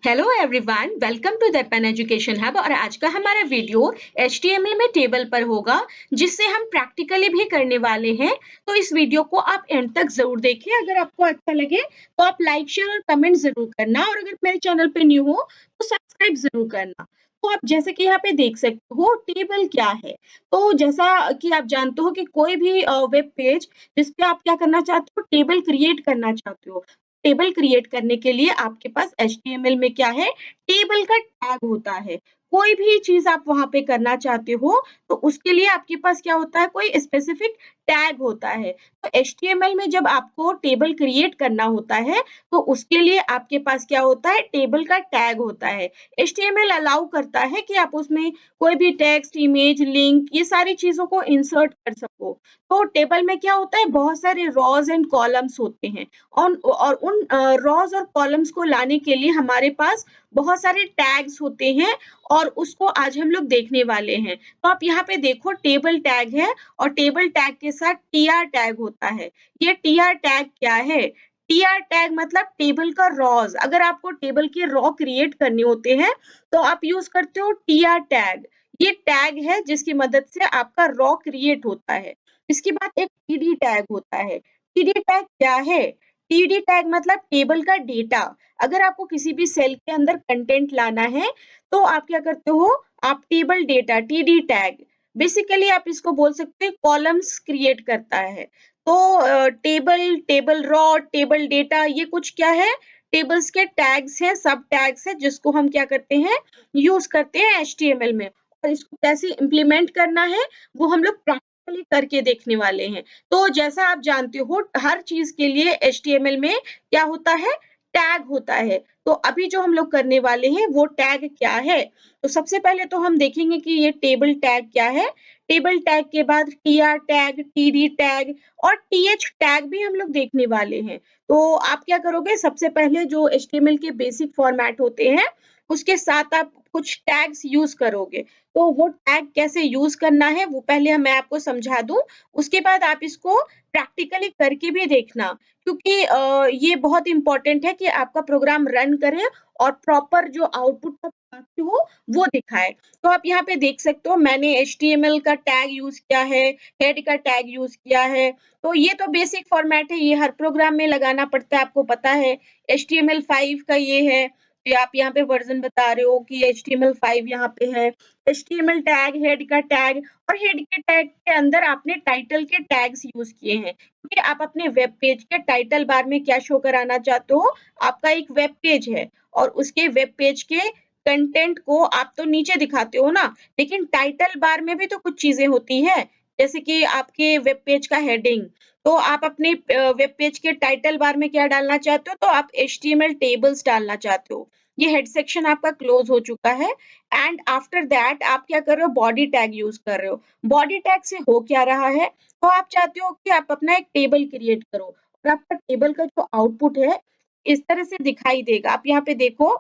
Hello everyone, welcome to the pen education hub. और आज का हमारा वीडियो HTML में टेबल पर होगा, जिससे हम प्रैक्टिकली भी करने वाले हैं। तो इस वीडियो को आप एंड तक जरूर देखें। अगर आपको अच्छा लगे तो आप लाइक, शेयर और कमेंट जरूर करना, और अगर मेरे चैनल पे न्यू हो तो सब्सक्राइब जरूर करना। तो आप जैसे कि यहाँ पे देख सकते हो, टेबल क्या है। तो जैसा कि आप जानते हो कि कोई भी वेब पेज जिसपे आप क्या करना चाहते हो, टेबल क्रिएट करना चाहते हो। टेबल क्रिएट करने के लिए आपके पास HTML में क्या है, टेबल का टैग होता है। कोई भी चीज़ आप वहाँ पे करना चाहते हो, तो उसके लिए आपके पास क्या होता है, कोई स्पेसिफिक टैग होता है। तो HTML में जब आपको टेबल क्रिएट करना होता है, तो उसके लिए आपके पास क्या होता है, टेबल का टैग होता है। HTML अलाउ करता है कि आप उसमें कोई भी टेक्स्ट, इमेज, लिंक, ये सारी चीज़ों को इंसर्ट कर सको। तो टेबल में क्या होता है, बहुत सारे रॉज़ एंड कॉलम्स होते हैं। और उन रॉज़ और कॉलम्स को लाने के लिए हमारे पास बहुत सारे टैग्स होते हैं, और उसको आज हम लोग देखने वाले हैं। तो आप यहाँ पे देखो, टेबल टैग है और टेबल टैग के साथ टीआर टैग होता है। ये टीआर टैग क्या है? टीआर टैग मतलब टेबल का रॉज़। अगर आपको टेबल के रॉ क्रिएट करने होते हैं, तो आप यूज़ करते हो टीआर टैग। ये टैग है जिसकी मदद से आपका रॉ क्रिएट होता है। इसके बाद एक टीडी टैग होता है। टीडी टैग क्या है? टीडी टैग मतलब टेबल का डेटा। अगर आपको किसी भी सेल के अंदर कंटेंट लाना है, तो आप क्या करते हो, आप table data, TD tag, basically आप इसको बोल सकते हैं कॉलम्स क्रिएट करता है। तो table, table raw, table data, ये कुछ क्या है, टेबल्स के टैग्स हैं, सब टैग्स हैं, जिसको हम क्या करते हैं, यूज करते हैं HTML में। और इसको कैसे इम्प्लीमेंट करना है, वो हम लोग प्रैक्टिकली करके देखने वाले हैं। तो जैसा आप जानते हो, हर चीज़ के लिए HTML में क्या होता है, टैग होता है। तो अभी जो हम लोग करने वाले हैं, वो टैग क्या है? तो सबसे पहले तो हम देखेंगे कि ये टेबल टैग क्या है। टेबल टैग के बाद टीआर टैग, टीडी टैग और टीएच टैग भी हम लोग देखने वाले हैं। तो आप क्या करोगे, सबसे पहले जो HTML के बेसिक फॉर्मेट होते हैं, उसके साथ आप कुछ टैग्स यूज़ करोगे। तो वो टैग कैसे यूज़ करना है, वो पहले मैं आपको समझा दूँ। उसके बाद आप इसको प्रैक्टिकली करके भी देखना, क्योंकि ये बहुत इम्पोर्टेंट है कि आपका प्रोग्राम रन करे और प्रॉपर जो आउटपुट आप चाहते हो, वो दिखाए। तो आप यहाँ पे देख सकते हो, मैंने HTML का टैग यूज़ किया है, हेड का टैग यूज़ किया है। तो ये तो बेसिक फॉर्मेट है, ये हर प्रोग्राम में लगाना पड़ता है, आपको पता है। HTML5 का ये है, कि आप यहाँ पे वर्ज़न बता रहे हो कि HTML5 यहाँ पे है। HTML टैग, हेड का टैग, और हेड के टैग के अंदर आपने टाइटल के टैग्स यूज़ किए हैं। कि आप अपने वेब पेज के टाइटल बार में क्या शो कराना चाहते हो, आपका एक वेब पेज है और उसके वेब पेज के कंटेंट को आप तो नीचे दिखाते हो ना, लेकिन टाइटल बार में भी तो कुछ चीजें होती है, जैसे कि आपके वेब पेज का हेडिंग। तो आप अपने वेब पेज के टाइटल बार में क्या डालना चाहते हो, तो आप HTML टेबल्स डालना चाहते हो। ये हेड सेक्शन आपका क्लोज हो चुका है। एंड आफ्टर दैट आप क्या कर रहे हो, बॉडी टैग यूज कर रहे हो। बॉडी टैग से हो क्या रहा है, तो आप चाहते हो कि आप अपना एक टेबल क्रिएट करो, और आपका टेबल का जो आउटपुट है, इस तरह से दिखाई देगा। आप यहाँ पे देखो,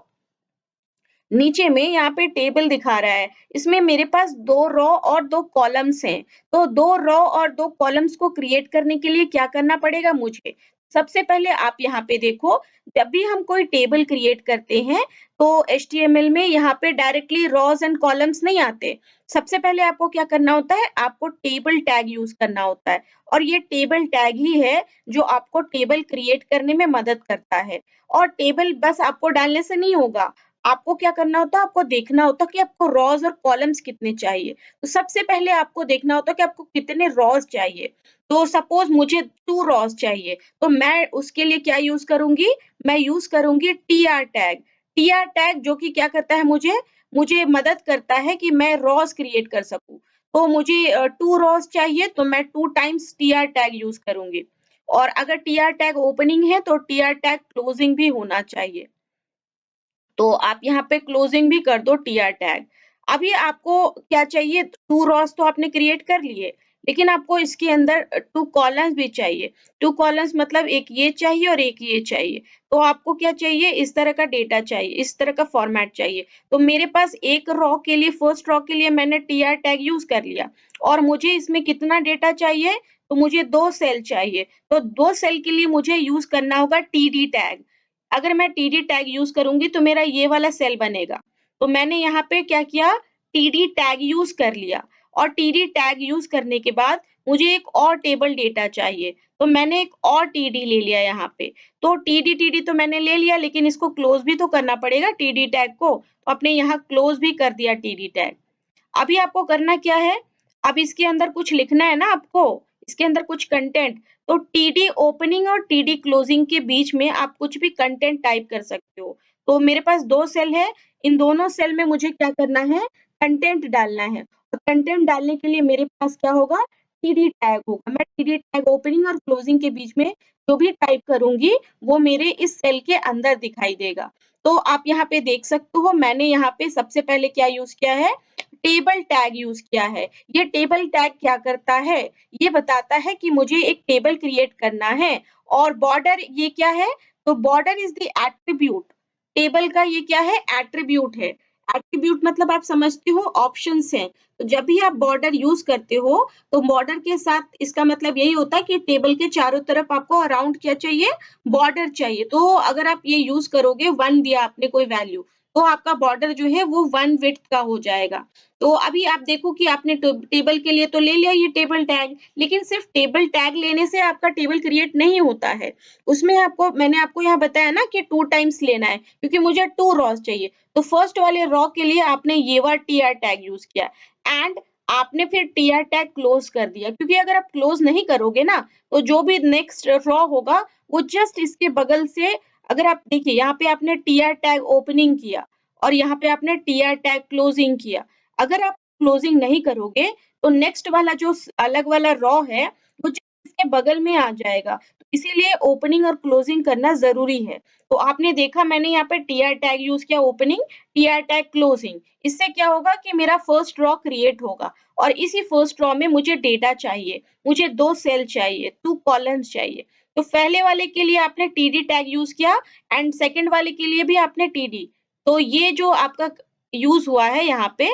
नीचे में यहाँ पे टेबल दिखा रहा है। इसमें मेरे पास 2 रो और 2 कॉलम्स हैं। तो 2 रो और 2 कॉलम्स को क्रिएट करने के लिए क्या करना पड़ेगा मुझे? सबसे पहले आप यहाँ पे देखो, जब भी हम कोई टेबल क्रिएट करते हैं, तो HTML में यहाँ पे डायरेक्टली रोज़ एंड कॉलम्स नहीं आते। सबसे पहले आपको क्या करना होता है, आपको टेबल टैग यूज़ करना होता है, और ये टेबल टैग ही है जो आपको टेबल क्रिएट करने में मदद करता है। और टेबल बस आपको डालने से नहीं होगा, आपको क्या करना होता है, आपको देखना होता है कि आपको रॉज़ और कॉलम्स कितने चाहिए। तो सबसे पहले आपको देखना होता है कि आपको कितने रॉज़ चाहिए। तो सपोज़ मुझे 2 रॉज़ चाहिए, तो मैं उसके लिए क्या यूज़ करूँगी, मैं यूज़ करूँगी टीआर टैग। टीआर टैग जो कि क्या करता है, मुझे मदद करता है कि मैं रॉज़ क्रिएट कर सकूँ। तो मुझे 2 रॉज़ चाहिए, तो मैं 2 टाइम्स टीआर टैग यूज़ करूँगी। और अगर टीआर टैग ओपनिंग है, तो टीआर टैग क्लोजिंग भी होना चाहिए। तो आप यहाँ पे क्लोजिंग भी कर दो टीआर टैग। अभी आपको क्या चाहिए, 2 रॉस तो आपने क्रिएट कर लिए, लेकिन आपको इसके अंदर 2 कॉलम्स भी चाहिए। 2 कॉलम्स मतलब एक ये चाहिए और एक ये चाहिए। तो आपको क्या चाहिए, इस तरह का डेटा चाहिए, इस तरह का फॉर्मेट चाहिए। तो मेरे पास एक रॉ के लिए, फर्स्ट रॉ के लिए मैंने टीआर टैग यूज़ कर लिया, और मुझे इसमें कितना डेटा चाहिए, तो मुझे 2 सेल चाहिए। तो 2 सेल के लिए मुझे यूज़ करना होगा टीडी टैग। अगर मैं टीडी टैग यूज़ करूँगी तो मेरा ये वाला सेल बनेगा। तो मैंने यहाँ पे क्या किया, टीडी टैग यूज़ कर लिया और टीडी टैग यूज़ करने के बाद मुझे एक और टेबल डेटा चाहिए, तो मैंने एक और टीडी ले लिया यहाँ पे। तो टीडी तो मैंने ले लिया, लेकिन इसको क्लोज़ भी तो करना पड़ेगा टीडी टैग को, तो आपने यहाँ क्लोज़ भी कर दिया टीडी टैग। अभी आपको करना क्या है, अब इसके अंदर कुछ लिखना है ना आपको, इसके अंदर कुछ कंटेंट, तो टीडी ओपनिंग और टीडी क्लोजिंग के बीच में आप कुछ भी कंटेंट टाइप कर सकते हो। तो मेरे पास 2 सेल है, इन दोनों सेल में मुझे क्या करना है, कंटेंट डालना है। और कंटेंट डालने के लिए मेरे पास क्या होगा, टीडी टैग होगा। मैं टीडी टैग ओपनिंग और क्लोजिंग के बीच में जो भी टाइप करूँगी, वो मेरे इस सेल के अंदर दिखाई देगा। तो आप यहाँ पे देख सकते हो, मैंने यहाँ पे सबसे पहले क्या यूज़ किया है, टेबल टैग यूज़ किया है। ये टेबल टैग क्या करता है? ये बताता है कि मुझे एक टेबल क्रिएट करना है और बॉर्डर ये क्या है? तो border is the attribute. Table का ये क्या है? एट्रिब्यूट है। एट्रिब्यूट मतलब आप समझते हो ऑप्शंस हैं। तो जब भी आप बॉर्डर यूज़ करते हो, तो बॉर्डर के साथ इसका मतलब यही होता है कि टेबल के चारों तरफ आपको अराउंड क्या चाहिए? बॉर्डर चाहिए। तो अगर आप ये यूज़ करोगे, 1 दिया आपने कोई वैल्यू, तो आपका बॉर्डर जो है वो 1 विड्थ का हो जाएगा। तो अभी आप देखो कि आपने टेबल के लिए तो ले लिया ये टेबल टैग, लेकिन सिर्फ टेबल टैग लेने से आपका टेबल क्रिएट नहीं होता है। उसमें मैंने आपको यहाँ बताया ना कि 2 टाइम्स लेना है, क्योंकि मुझे 2 रॉस चाहिए। तो फर्स्ट वाले रॉ के लिए आपने ये वाला टीआर टैग यूज़ किया एंड आपने फिर टीआर टैग क्लोज़ कर दिया, क्योंकि अगर आप क्लोज़ नहीं करोगे ना, तो जो भी नेक्स्ट रॉ होगा, वो जस्ट इसके बगल से, अगर आप देखिए यहाँ पे आपने टीआर टैग ओपनिंग किया और यहाँ पे आपने टीआर टैग क्लोजिंग किया। अगर आप क्लोजिंग नहीं करोगे, तो नेक्स्ट वाला जो अलग वाला रॉ है, वो इसके बगल में आ जाएगा। तो इसीलिए ओपनिंग और क्लोजिंग करना ज़रूरी है। तो आपने देखा मैंने यहाँ पे टीआर टैग यूज़ किया ओपनिंग, टीआर टैग क्लोजिंग। इससे क्या होगा कि मेरा फर्स्ट रॉ क्रिएट होगा और इसी फर्स्ट रॉ में मुझे डेटा चाहिए। मुझे 2 सेल चाहिए, 2 कॉलम्स चाहिए। तो पहले वाले के लिए आपने टीडी टैग यूज़ किया एंड सेकंड वाले के लिए भी आपने टीडी। तो ये जो आपका यूज़ हुआ है यहाँ पे,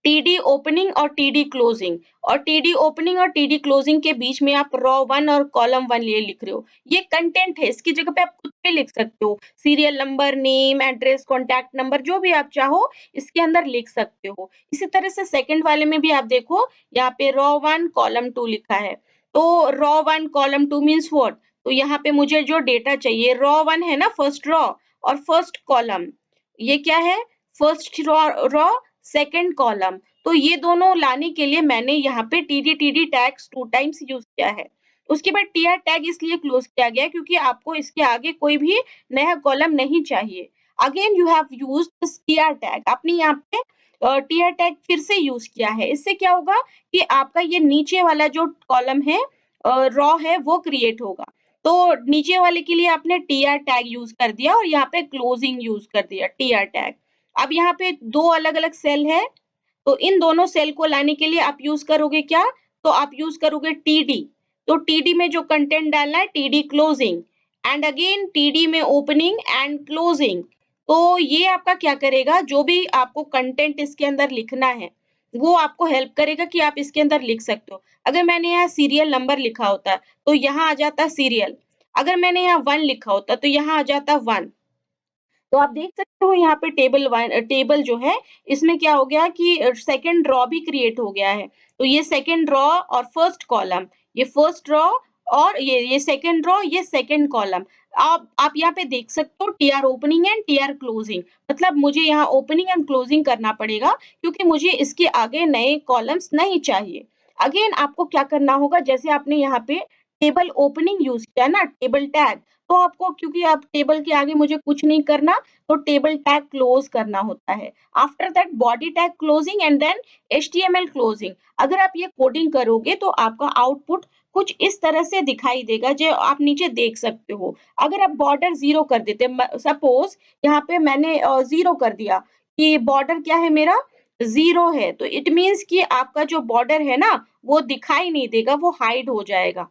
टीडी ओपनिंग और टीडी क्लोजिंग, और टीडी ओपनिंग और टीडी क्लोजिंग के बीच में आप रॉ 1 और कॉलम 1 ये लिख रहे हो। ये कंटेंट है, इसकी जगह पे आप कुछ भी लिख सकते हो। Serial number, name, address, contact number जो भी आप चाहो इसके अंदर लिख सकते हो। इसी तरह से सेकंड वाले में भी आप देखो, यहाँ पे रॉ 1 कॉलम 2 लिखा है। तो रॉ 1 कॉलम 2 मीन्स व्हाट? तो यहाँ पे मुझे जो डेटा चाहिए, रॉ 1 है ना फर्स्ट रॉ और फर्स्ट कॉलम, ये क्या है? First raw second column. तो ये दोनों लाने के लिए मैंने यहाँ पे टीडी टैग्स 2 टाइम्स यूज़ किया है। उसके बाद टीआर टैग इसलिए क्लोज़ किया गया है क्योंकि आपको इसके आगे कोई भी नया कॉलम नहीं चाहिए। Again you have used this TR tag. आपने यहाँ पे टीआर टैग फिर से यूज़ किया है। इससे क्या होगा कि आपका ये नीचे वाला जो कॉलम है, रॉ है, वो क्रिएट होगा। तो नीचे वाले के लिए आपने टीआर टैग यूज़ कर दिया और यहाँ पे क्लोजिंग यूज़ कर दिया टीआर टैग। अब यहाँ पे 2 अलग-अलग सेल है, तो इन दोनों सेल को लाने के लिए आप यूज़ करोगे क्या? तो आप यूज़ करोगे टीडी। तो टीडी में जो कंटेंट डालना है, TD closing and again TD में ओपनिंग एंड क्लोजिंग। तो ये आपका क्या करेगा, जो भी आपको कंटेंट इसके अंदर लिखना है, वो आपको हेल्प करेगा कि आप इसके अंदर लिख सकते हो। अगर मैंने यहाँ सीरियल नंबर लिखा होता, तो यहाँ आ जाता सीरियल। अगर मैंने यहाँ 1 लिखा होता, तो यहाँ आ जाता 1। तो आप देख सकते हो यहाँ पे टेबल जो है, इसमें क्या हो गया कि सेकंड रॉ भी क्रिएट हो गया है। तो ये सेकंड रॉ और फर्स्ट कॉलम, ये फर्स्ट रॉ और ये सेकंड रॉ, ये सेकंड कॉलम। आप यहाँ पे देख सकते हो TR opening and TR closing, मतलब मुझे यहाँ ओपनिंग एंड क्लोजिंग करना पड़ेगा क्योंकि मुझे इसके आगे नए कॉलम्स नहीं चाहिए। अगेन आपको क्या करना होगा, जैसे आपने यहाँ पे टेबल ओपनिंग यूज़ किया ना, टेबल टैग, तो आपको, क्योंकि आप टेबल के आगे मुझे कुछ नहीं करना, तो टेबल टैग क्लोज करना होता है। After that body tag closing and then HTML closing. अगर आप ये कोडिंग करोगे तो आपका आउटपुट कुछ इस तरह से दिखाई देगा, जो आप नीचे देख सकते हो। अगर आप बॉर्डर 0 कर देते, सपोज यहाँ पे मैंने 0 कर दिया कि बॉर्डर क्या है मेरा, 0 है, तो इट मीन्स कि आपका जो बॉर्डर है ना, वो दिखाई नहीं देगा, वो हाइड हो जाएगा।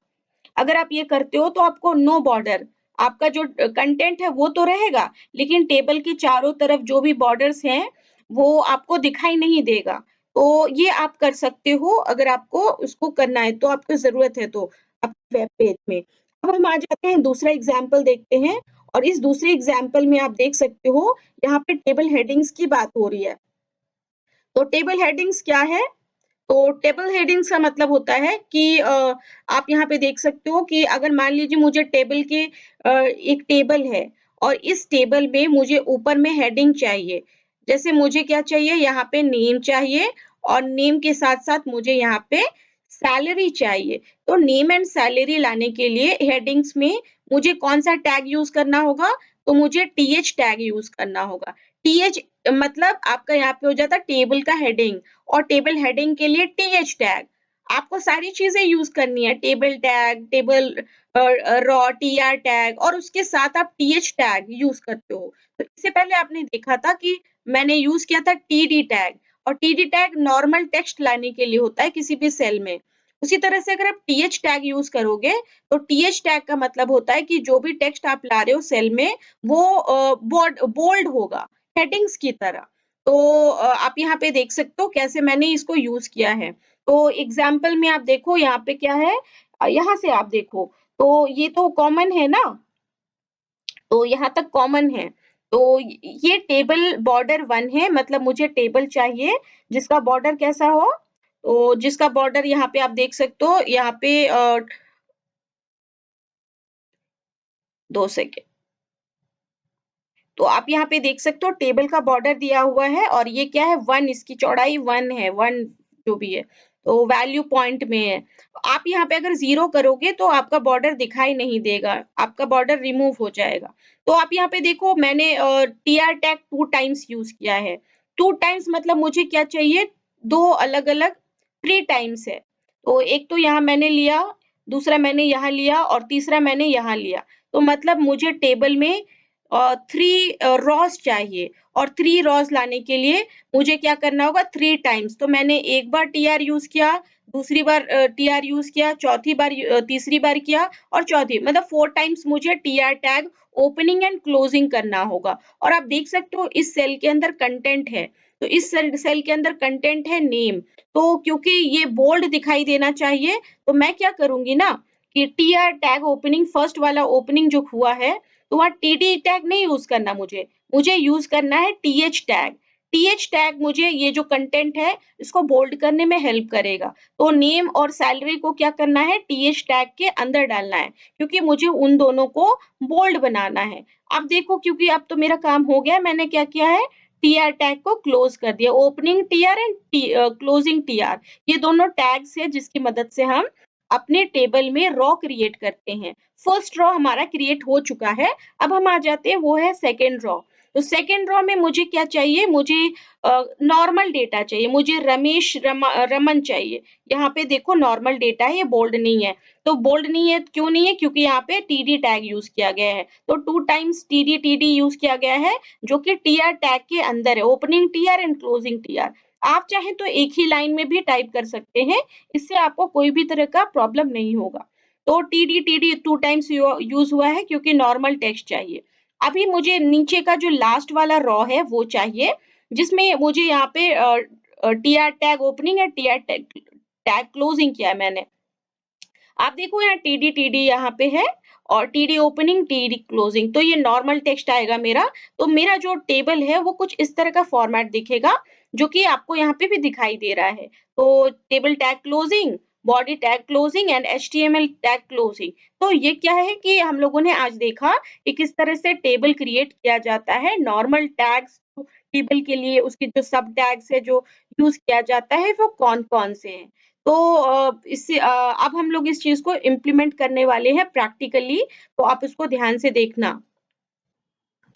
अगर आप ये करते हो तो आपको नो बॉर्डर, आपका जो कंटेंट है वो तो रहेगा, लेकिन टेबल के चारों तरफ जो भी बॉर्डर्स हैं, वो आपको दिखाई नहीं देगा। तो ये आप कर सकते हो अगर आपको उसको करना है, तो आपको ज़रूरत है तो, अपने वेब पेज में। अब हम आ जाते हैं दूसरा एग्ज़ाम्पल देखते हैं और इस दूसरे एग्जाम्पल में आप देख सकते हो यहाँ पे टेबल हेडिंग्स की बात हो रही है। तो टेबल हेडिंग्स क्या है? तो टेबल हेडिंग्स का मतलब होता है कि आप यहाँ पे देख सकते हो कि अगर मान लीजिए मुझे टेबल के एक टेबल है और इस टेबल में मुझे ऊपर में हेडिंग चाहिए। जैसे मुझे क्या चाहिए? यहाँ पे नेम चाहिए और नेम के साथ-साथ मुझे यहाँ पे सैलरी चाहिए। तो नेम एंड सैलरी लाने के लिए हेडिंग्स में मुझे कौन-सा टैग यूज़ करना होगा? तो मुझे टीएच टैग यूज़ करना होगा। टीएच मतलब आपका यहाँ पे हो जाता है टेबल का हेडिंग और टेबल हेडिंग के लिए टीएच टैग। आपको सारी चीज़ें यूज़ करनी है, table tag, table raw TR tag और उसके साथ आप टीएच टैग यूज़ करते हो। तो इससे पहले आपने देखा था कि मैंने यूज़ किया था टीडी टैग और टीडी टैग नॉर्मल टेक्स्ट लाने के लिए होता है किसी भी सेल में। उसी तरह से अगर आप टीएच टैग यूज़ करोगे, तो टीएच टैग का मतलब होता है कि जो भी टेक्स्ट आप ला रहे हो सेल में वो बोल्ड होगा, हेडिंग्स की तरह। तो आप यहाँ पे देख सकते हो कैसे मैंने इसको यूज़ किया है। तो एग्ज़ाम्पल में आप देखो यहाँ पे क्या है यहाँ से आप देखो, तो ये तो कॉमन है ना? तो यहाँ तक कॉमन है। तो ये टेबल बॉर्डर 1 है मतलब मुझे टेबल चाहिए जिसका बॉर्डर कैसा हो? तो जिसका बॉर्डर यहाँ पे आप देख सकते हो यहाँ पे 2 सेकंड। तो आप यहाँ पे देख सकते हो टेबल का बॉर्डर दिया हुआ है और ये क्या है 1 इसकी चौड़ाई 1 है, 1 जो भी है, तो वैल्यू पॉइंट में है। आप यहाँ पे अगर 0 करोगे तो आपका बॉर्डर दिखाई नहीं देगा, आपका बॉर्डर रिमूव हो जाएगा। तो आप यहाँ पे देखो मैंने टीआर टैग 2 टाइम्स यूज़ किया है। 2 टाइम्स मतलब मुझे क्या चाहिए 2 अलग-अलग 3 टाइम्स है। तो एक तो यहाँ मैंने लिया, दूसरा मैंने यहाँ लिया और तीसरा मैंने यहाँ लिया। तो मतलब मुझे टेबल में 3 रॉस चाहिए और 3 रॉस लाने के लिए मुझे क्या करना होगा 3 टाइम्स। तो मैंने एक बार टीआर यूज़ किया, दूसरी बार टीआर यूज़ किया, चौथी बार तीसरी बार किया और चौथी मतलब 4 टाइम्स मुझे TR tag opening and closing करना होगा। और आप देख सकते हो इस सेल के अंदर कंटेंट है, तो इस सेल के अंदर कंटेंट है नेम। तो क्योंकि ये बोल्ड दिखाई देना चाहिए, तो मैं क्या करूँगी ना कि टीआर टैग ओपनिंग फर्स्ट वाला ओपनिंग जो हुआ है तो वहाँ टीडी टैग नहीं यूज़ करना मुझे, मुझे यूज़ करना है टीएच टैग। टीएच टैग मुझे ये जो कंटेंट है, इसको बोल्ड करने में हेल्प करेगा। तो नेम और सैलरी को क्या करना है, टीएच टैग के अंदर डालना है, क्योंकि मुझे उन दोनों को बोल्ड बनाना है। अब देखो क्योंकि अब तो मेरा काम हो गया, मैंने क्या किया है, टीआर टैग को क्लोज़ कर दिया। Opening TR and closing TR ये दोनों टैग्स हैं जिसकी मदद से हम अपने टेबल में रॉ क्रिएट करते हैं। फर्स्ट रॉ हमारा क्रिएट हो चुका है, अब हम आ जाते हैं वो है सेकंड रॉ। तो सेकंड रॉ में मुझे क्या चाहिए मुझे नॉर्मल डेटा चाहिए मुझे रमन चाहिए। यहाँ पे देखो नॉर्मल डेटा है ये बोल्ड नहीं है। तो बोल्ड नहीं है क्यों नहीं है क्योंकि यहाँ पे टीडी टैग यूज किया गया है। तो 2 टाइम्स टीडी टीडी यूज किया गया है जो कि टीआर टैग के अंदर है opening TR and closing TR. आप चाहें तो एक ही लाइन में भी टाइप कर सकते हैं इससे आपको कोई भी तरह का प्रॉब्लम नहीं होगा। तो टीडी टीडी 2 टाइम्स यूज हुआ है क्योंकि नॉर्मल टेक्स्ट चाहिए। अभी मुझे नीचे का जो लास्ट वाला रॉ है वो चाहिए जिसमें मुझे यहाँ पे टीआर टैग ओपनिंग है टीआर टैग टैग क्लोजिंग किया है मैंने। आप देखो यहाँ टीडी टीडी यहाँ पे है और टीडी ओपनिंग टीडी क्लोजिंग तो ये नॉर्मल टेक्स्ट आएगा मेरा। तो मेरा जो टेबल है वो कुछ इस तरह का फॉर्मेट दिखेगा जो कि आपको यहाँ पे भी दिखाई दे रहा है। तो table tag closing body tag closing and HTML tag closing. तो ये क्या है कि हम लोगों ने आज देखा कि किस तरह से टेबल क्रिएट किया जाता है। नॉर्मल टैग्स टेबल के लिए उसके जो सब टैग्स है जो यूज किया जाता है वो कौन कौन से हैं। तो इससे अब हम लोग इस चीज़ को इम्प्लीमेंट करने वाले हैं प्रैक्टिकली, तो आप इसको ध्यान से देखना।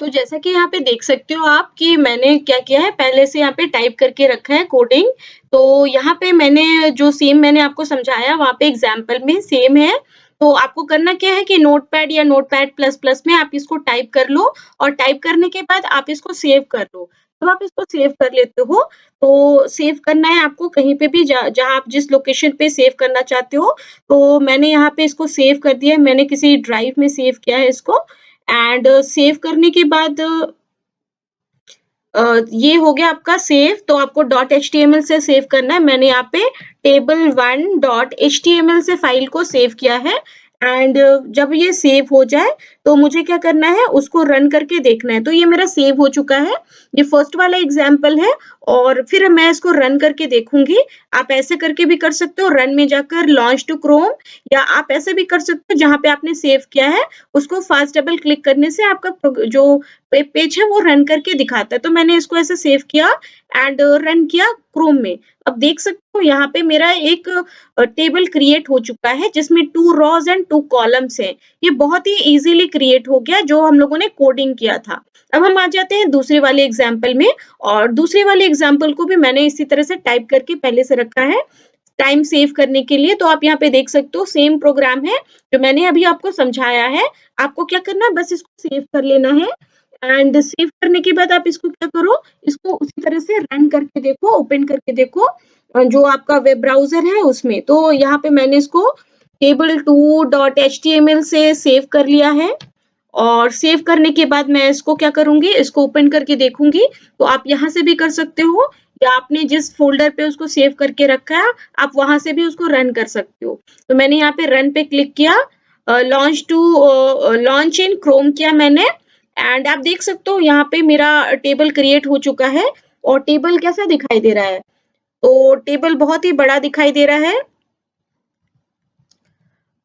तो जैसा कि यहाँ पे देख सकते हो आप कि मैंने क्या किया है, पहले से यहाँ पे टाइप करके रखा है कोडिंग। तो यहाँ पे मैंने जो सेम मैंने आपको समझाया वहाँ पे एग्ज़ाम्पल में सेम है। तो आपको करना क्या है कि नोटपैड या नोटपैड प्लस प्लस में आप इसको टाइप कर लो और टाइप करने के बाद आप इसको सेव कर लो। जब आप इसको सेव कर लेते हो, तो सेव करना है आपको कहीं पे भी जहाँ आप जिस लोकेशन पे सेव करना चाहते हो। तो मैंने यहाँ पे इसको सेव कर दिया है, मैंने किसी ड्राइव में सेव किया है इसको। एंड सेव करने के बाद ये हो गया आपका सेव। तो आपको डॉट एचटीएमएल से सेव करना है। मैंने यहाँ पे table1 डॉट एचटीएमएल से फाइल को सेव किया है एंड जब ये सेव हो जाए तो मुझे क्या करना है, उसको रन करके देखना है। तो ये मेरा सेव हो चुका है, ये फर्स्ट वाला एग्जाम्पल है और फिर मैं इसको रन करके देखूंगी। आप ऐसे करके भी कर सकते हो, रन में जाकर लॉन्च टू क्रोम, या आप ऐसे भी कर सकते हो जहाँ पे आपने सेव किया है उसको फास्ट डबल क्लिक करने से आपका जो वेब पेज है वो रन करके दिखाता है। तो मैंने इसको ऐसे सेव किया एंड रन किया क्रोम में। अब देख सकते हो यहाँ पे मेरा एक टेबल क्रिएट हो चुका है जिसमें 2 रॉज एंड 2 कॉलम्स हैं। ये बहुत ही इजीली क्रिएट हो गया जो हम लोगों ने कोडिंग किया था। अब हम आ जाते हैं दूसरे वाले एग्जाम्पल में, और दूसरे वाले एग्जाम्पल को भी मैंने इसी तरह से टाइप करके पहले से रखा है टाइम सेव करने के लिए। तो आप यहाँ पे देख सकते हो सेम प्रोग्राम है जो मैंने अभी आपको समझाया है। आपको क्या करना है, बस इसको सेव कर लेना है एंड सेव करने के बाद आप इसको क्या करो, इसको उसी तरह से रन करके देखो, ओपन करके देखो जो आपका वेब ब्राउज़र है उसमें। तो यहाँ पे मैंने इसको table2.html से सेव कर लिया है और सेव करने के बाद मैं इसको क्या करूँगी, इसको ओपन करके देखूँगी। तो आप यहाँ से भी कर सकते हो या आपने जिस फ़ोल्डर पे उसको सेव करके रखा है, आप वहाँ से भी उसको रन कर सकते हो। तो मैंने यहाँ पे रन पे क्लिक किया, लॉन्च इन क्रोम किया मैंने एंड आप देख सकते हो यहाँ पे मेरा टेबल क्रिएट हो चुका है। और टेबल कैसा दिखाई दे रहा है? तो टेबल बहुत ही बड़ा दिखाई दे रहा है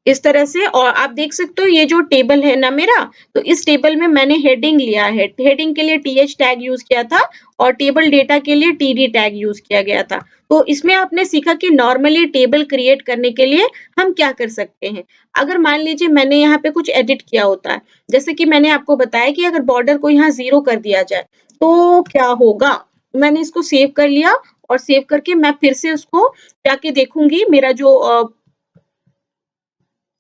इस तरह से। और आप देख सकते हो ये जो टेबल है ना मेरा, तो इस टेबल में मैंने हेडिंग लिया है। हेडिंग के लिए th टैग यूज़ किया था और टेबल डेटा के लिए td टैग यूज़ किया गया था। तो इसमें आपने सीखा कि नॉर्मली टेबल क्रिएट करने के लिए हम क्या कर सकते हैं। अगर मान लीजिए मैंने यहाँ पे कुछ एडिट किया होता है, जैसे कि मैंने आपको बताया कि अगर बॉर्डर को यहाँ 0 कर दिया जाए, तो क्या होगा? मैंने इसको सेव कर लिया और सेव करके मैं फिर से उसको जाके देखूँगी मेरा जो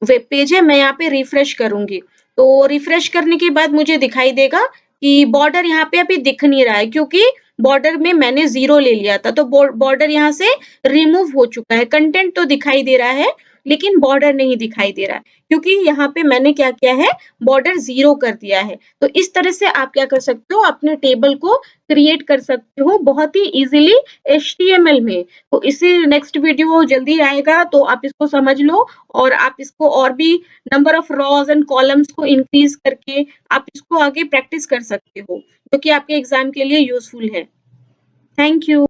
वेब पेज है, मैं यहाँ पे रिफ्रेश करूँगी। तो रिफ्रेश करने के बाद मुझे दिखाई देगा कि बॉर्डर यहाँ पे अभी दिख नहीं रहा है क्योंकि बॉर्डर में मैंने 0 ले लिया था। तो बॉर्डर यहाँ से रिमूव हो चुका है। कंटेंट तो दिखाई दे रहा है, लेकिन बॉर्डर नहीं दिखाई दे रहा है क्योंकि यहाँ पे मैंने क्या किया है, बॉर्डर 0 कर दिया है। तो इस तरह से आप क्या कर सकते हो, अपने टेबल को क्रिएट कर सकते हो बहुत ही ईज़िली एचटीएमएल में। तो इसी नेक्स्ट वीडियो जल्दी आएगा तो आप इसको समझ लो और आप इसको और भी number of rows and columns को इंक्रीज करके आप इसको आगे प्रैक्टिस कर सकते हो, जो कि आपके एग्जाम के लिए यूजफुल है। Thank you.